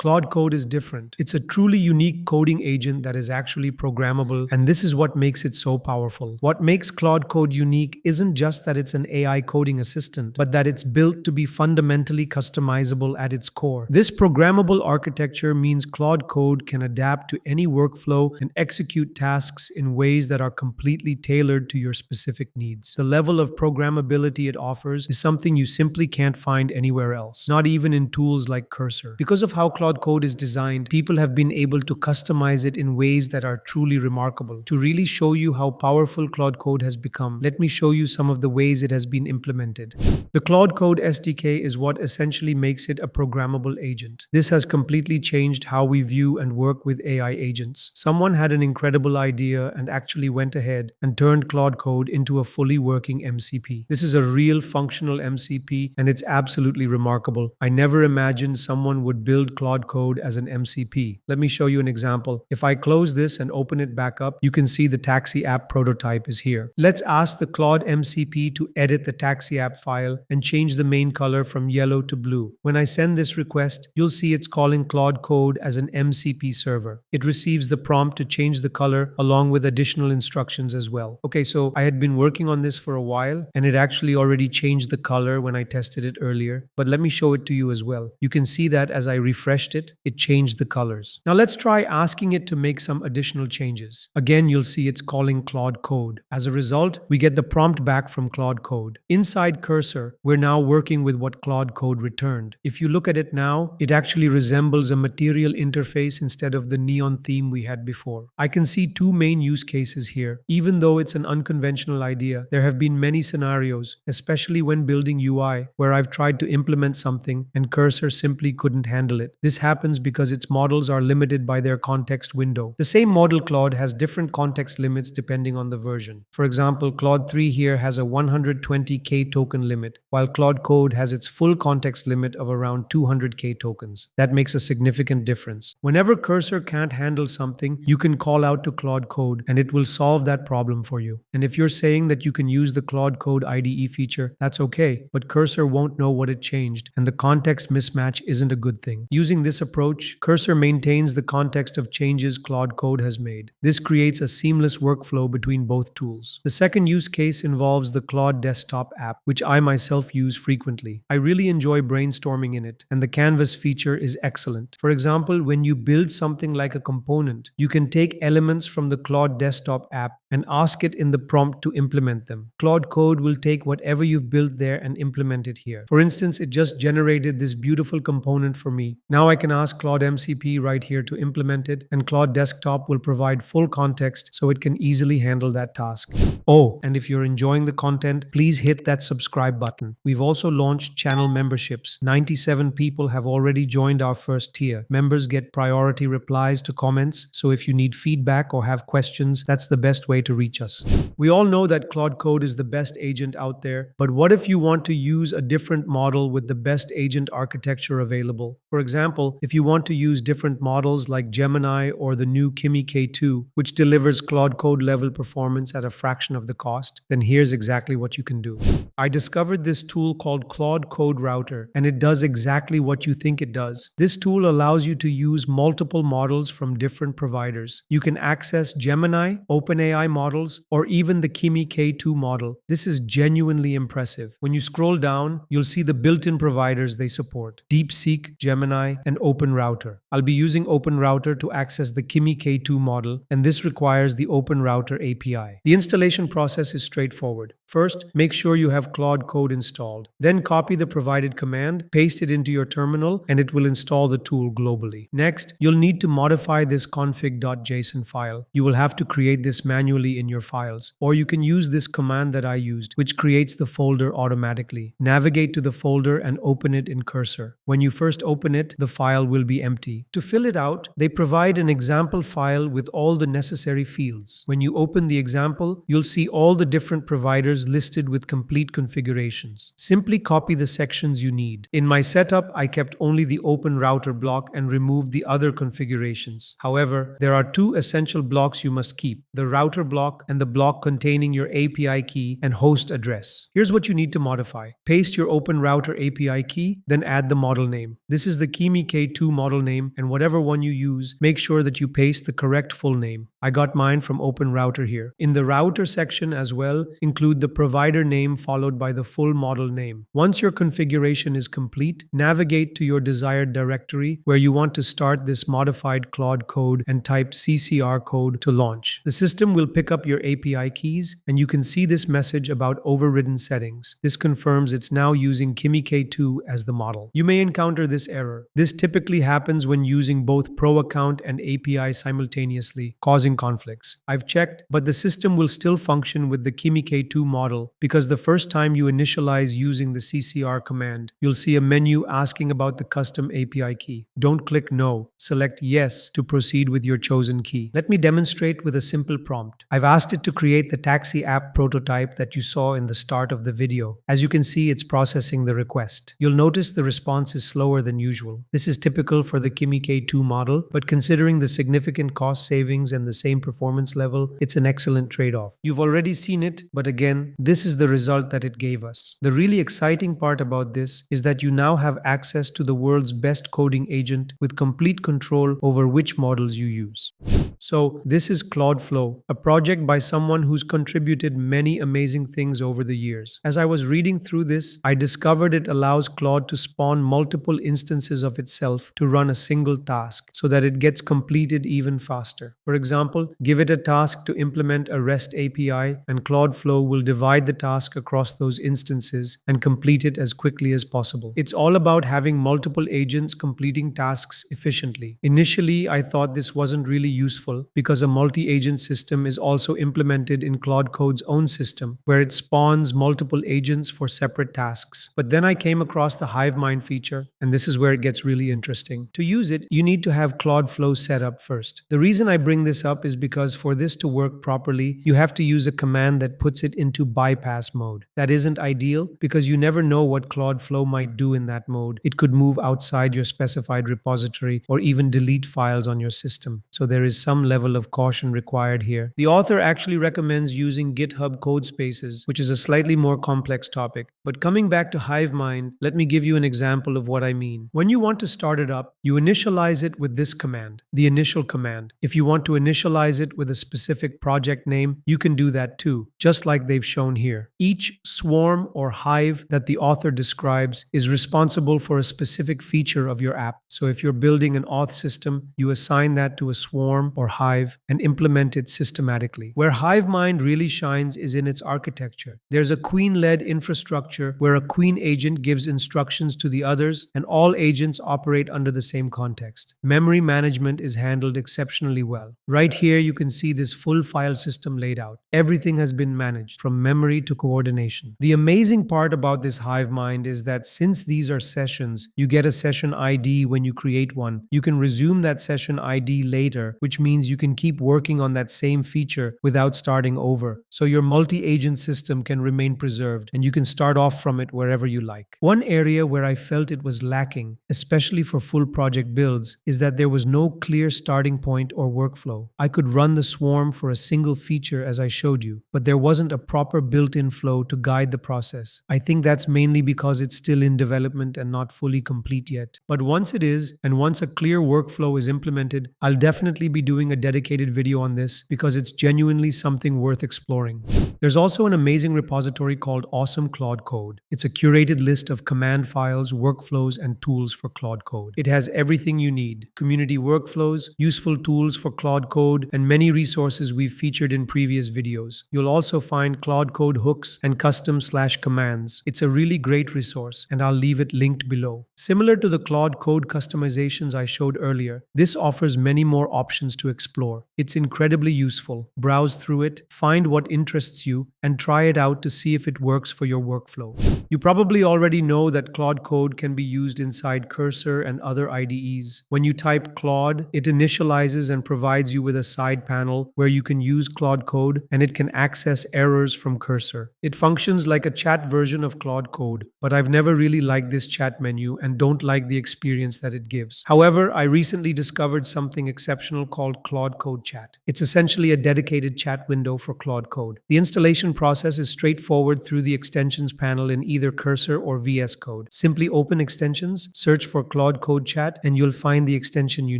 Claude Code is different. It's a truly unique coding agent that is actually programmable, and this is what makes it so powerful. What makes Claude Code unique isn't just that it's an AI coding assistant, but that it's built to be fundamentally customizable at its core. This programmable architecture means Claude Code can adapt to any workflow and execute tasks in ways that are completely tailored to your specific needs. The level of programmability it offers is something you simply can't find anywhere else, not even in tools like Cursor. Because of how Claude Code is designed, people have been able to customize it in ways that are truly remarkable. To really show you how powerful Claude Code has become, let me show you some of the ways it has been implemented. The Claude Code SDK is what essentially makes it a programmable agent. This has completely changed how we view and work with AI agents. Someone had an incredible idea and actually went ahead and turned Claude Code into a fully working MCP. This is a real functional MCP, and it's absolutely remarkable. I never imagined someone would build Claude Code as an MCP. Let me show you an example. If I close this and open it back up, you can see the taxi app prototype is here. Let's ask the Claude MCP to edit the taxi app file and change the main color from yellow to blue. When I send this request, you'll see it's calling Claude Code as an MCP server. It receives the prompt to change the color along with additional instructions as well. Okay, so I had been working on this for a while, and it actually already changed the color when I tested it earlier, but let me show it to you as well. You can see that as I refreshed it, it changed the colors. Now let's try asking it to make some additional changes. Again, you'll see it's calling Claude Code. As a result, we get the prompt back from Claude Code. Inside Cursor, we're now working with what Claude Code returned. If you look at it now, it actually resembles a material interface instead of the neon theme we had before. I can see two main use cases here. Even though it's an unconventional idea, there have been many scenarios, especially when building UI, where I've tried to implement something and Cursor simply couldn't handle it. This happens because its models are limited by their context window. The same model Claude has different context limits depending on the version. For example, Claude 3 here has a 120k token limit, while Claude Code has its full context limit of around 200k tokens. That makes a significant difference. Whenever Cursor can't handle something, you can call out to Claude Code and it will solve that problem for you. And if you're saying that you can use the Claude Code IDE feature, that's okay, but Cursor won't know what it changed, and the context mismatch isn't a good thing. Using this approach, Cursor maintains the context of changes Claude Code has made. This creates a seamless workflow between both tools. The second use case involves the Claude desktop app, which I myself use frequently. I really enjoy brainstorming in it, and the canvas feature is excellent. For example, when you build something like a component, you can take elements from the Claude desktop app and ask it in the prompt to implement them. Claude Code will take whatever you've built there and implement it here. For instance, it just generated this beautiful component for me. Now I can ask Claude MCP right here to implement it, and Claude Desktop will provide full context so it can easily handle that task. Oh, and if you're enjoying the content, please hit that subscribe button. We've also launched channel memberships. 97 people have already joined our first tier. Members get priority replies to comments, so if you need feedback or have questions, that's the best way to reach us. We all know that Claude Code is the best agent out there, but what if you want to use a different model with the best agent architecture available? For example, if you want to use different models like Gemini or the new Kimi K2, which delivers Claude Code level performance at a fraction of the cost, then here's exactly what you can do. I discovered this tool called Claude Code Router, and it does exactly what you think it does. This tool allows you to use multiple models from different providers. You can access Gemini, OpenAI models, or even the Kimi K2 model. This is genuinely impressive. When you scroll down, you'll see the built-in providers they support: DeepSeek, Gemini, and OpenRouter. I'll be using OpenRouter to access the Kimi K2 model, and this requires the OpenRouter API. The installation process is straightforward. First, make sure you have Claude Code installed. Then copy the provided command, paste it into your terminal, and it will install the tool globally. Next, you'll need to modify this config.json file. You will have to create this manually in your files, or you can use this command that I used, which creates the folder automatically. Navigate to the folder and open it in Cursor. When you first open it, the file will be empty. To fill it out, they provide an example file with all the necessary fields. When you open the example, you'll see all the different providers listed with complete configurations. Simply copy the sections you need. In my setup, I kept only the OpenRouter block and removed the other configurations. However, there are two essential blocks you must keep: the router router block and the block containing your API key and host address. Here's what you need to modify. Paste your Open Router API key, then add the model name. This is the Kimi K2 model name, and whatever one you use, make sure that you paste the correct full name. I got mine from Open Router here. In the router section as well, include the provider name followed by the full model name. Once your configuration is complete, navigate to your desired directory where you want to start this modified Claude code and type CCR code to launch. The system will pick up your API keys, and you can see this message about overridden settings. This confirms it's now using Kimi K2 as the model. You may encounter this error. This typically happens when using both Pro account and API simultaneously, causing conflicts. I've checked, but the system will still function with the Kimi K2 model because the first time you initialize using the CCR command, you'll see a menu asking about the custom API key. Don't click No. Select Yes to proceed with your chosen key. Let me demonstrate with a simple prompt. I've asked it to create the taxi app prototype that you saw in the start of the video. As you can see, it's processing the request. You'll notice the response is slower than usual. This is typical for the Kimi K2 model, but considering the significant cost savings and the same performance level, it's an excellent trade-off. You've already seen it, but again, this is the result that it gave us. The really exciting part about this is that you now have access to the world's best coding agent with complete control over which models you use. So, this is Claude Flow, a project by someone who's contributed many amazing things over the years. As I was reading through this, I discovered it allows Claude to spawn multiple instances of itself to run a single task so that it gets completed even faster. For example, give it a task to implement a REST API, and Claude Flow will divide the task across those instances and complete it as quickly as possible. It's all about having multiple agents completing tasks efficiently. Initially, I thought this wasn't really useful because a multi-agent system is also implemented in Claude Code's own system, where it spawns multiple agents for separate tasks. But then I came across the HiveMind feature, and this is where it gets really interesting. To use it, you need to have Claude Flow set up first. The reason I bring this up is because for this to work properly, you have to use a command that puts it into bypass mode. That isn't ideal because you never know what Claude Flow might do in that mode. It could move outside your specified repository or even delete files on your system. So there is some level of caution required here. The author actually recommends using GitHub code spaces, which is a slightly more complex topic. But coming back to HiveMind, let me give you an example of what I mean. When you want to start it up, you initialize it with this command, the initial command. If you want to initialize it with a specific project name, you can do that too, just like they've shown here. Each swarm or hive that the author describes is responsible for a specific feature of your app. So if you're building an auth system, you assign that to a swarm or hive and implement it systematically. Where HiveMind really shines is in its architecture. There's a queen-led infrastructure where a queen agent gives instructions to the others, and all agents operate under the same context. Memory management is handled exceptionally well. Right here, you can see this full file system laid out. Everything has been managed, from memory to coordination. The amazing part about this HiveMind is that since these are sessions, you get a session ID when you create one. You can resume that session ID later, which means you can keep working on that same feature without starting over. So your multi-agent system can remain preserved, and you can start off from it wherever you like. One area where I felt it was lacking, especially for full project builds, is that there was no clear starting point or workflow. I could run the swarm for a single feature as I showed you, but there wasn't a proper built-in flow to guide the process. I think that's mainly because it's still in development and not fully complete yet. But once it is, and once a clear workflow is implemented, I'll definitely be doing a dedicated video on this because it's genuinely something worth exploring. There's also an amazing repository called Awesome Claude Code. It's a curated list of command files, workflows, and tools for Claude Code. It has everything you need: community workflows, useful tools for Claude Code, and many resources we've featured in previous videos. You'll also find Claude Code hooks and custom/commands. It's a really great resource, and I'll leave it linked below. Similar to the Claude Code customizations I showed earlier, this offers many more options to explore. It's incredibly useful. Browse through it, find what interests you, and try it out to see if it works for your workflow. You probably already know that Claude Code can be used inside Cursor and other IDEs. When you type Claude, it initializes and provides you with a side panel where you can use Claude Code, and it can access errors from Cursor. It functions like a chat version of Claude Code, but I've never really liked this chat menu and don't like the experience that it gives. However, I recently discovered something exceptional called Claude Code Chat. It's essentially a dedicated chat window for Claude Code. The installation process is straightforward through the extensions panel in either Cursor or VS Code. Simply open extensions, search for Claude Code Chat, and you'll find the extension you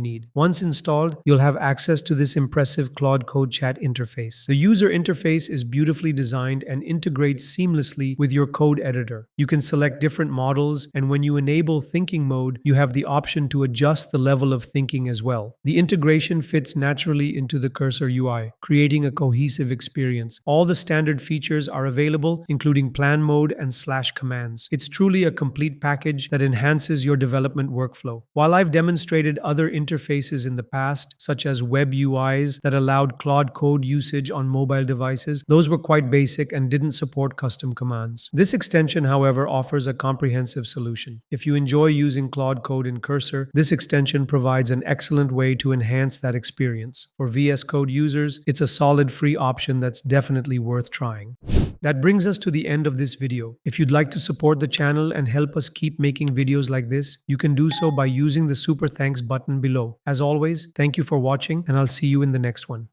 need. Once installed, you'll have access to this impressive Claude Code Chat interface. The user interface is beautifully designed and integrates seamlessly with your code editor. You can select different models, and when you enable thinking mode, you have the option to adjust the level of thinking as well. The integration fits naturally into the Cursor UI, creating a cohesive experience. All the standard features are available, including plan mode and / commands. It's truly a complete package that enhances your development workflow. While I've demonstrated other interfaces in the past, such as web UIs that allowed Claude Code usage on mobile devices, those were quite basic and didn't support custom commands. This extension, however, offers a comprehensive solution. If you enjoy using Claude Code in Cursor, this extension provides an excellent way to enhance that experience. For VS Code users, it's a solid free option that's definitely worth trying. That brings us to the end of this video. If you'd like to support the channel and help us keep making videos like this, you can do so by using the super thanks button below. As always, thank you for watching, and I'll see you in the next one.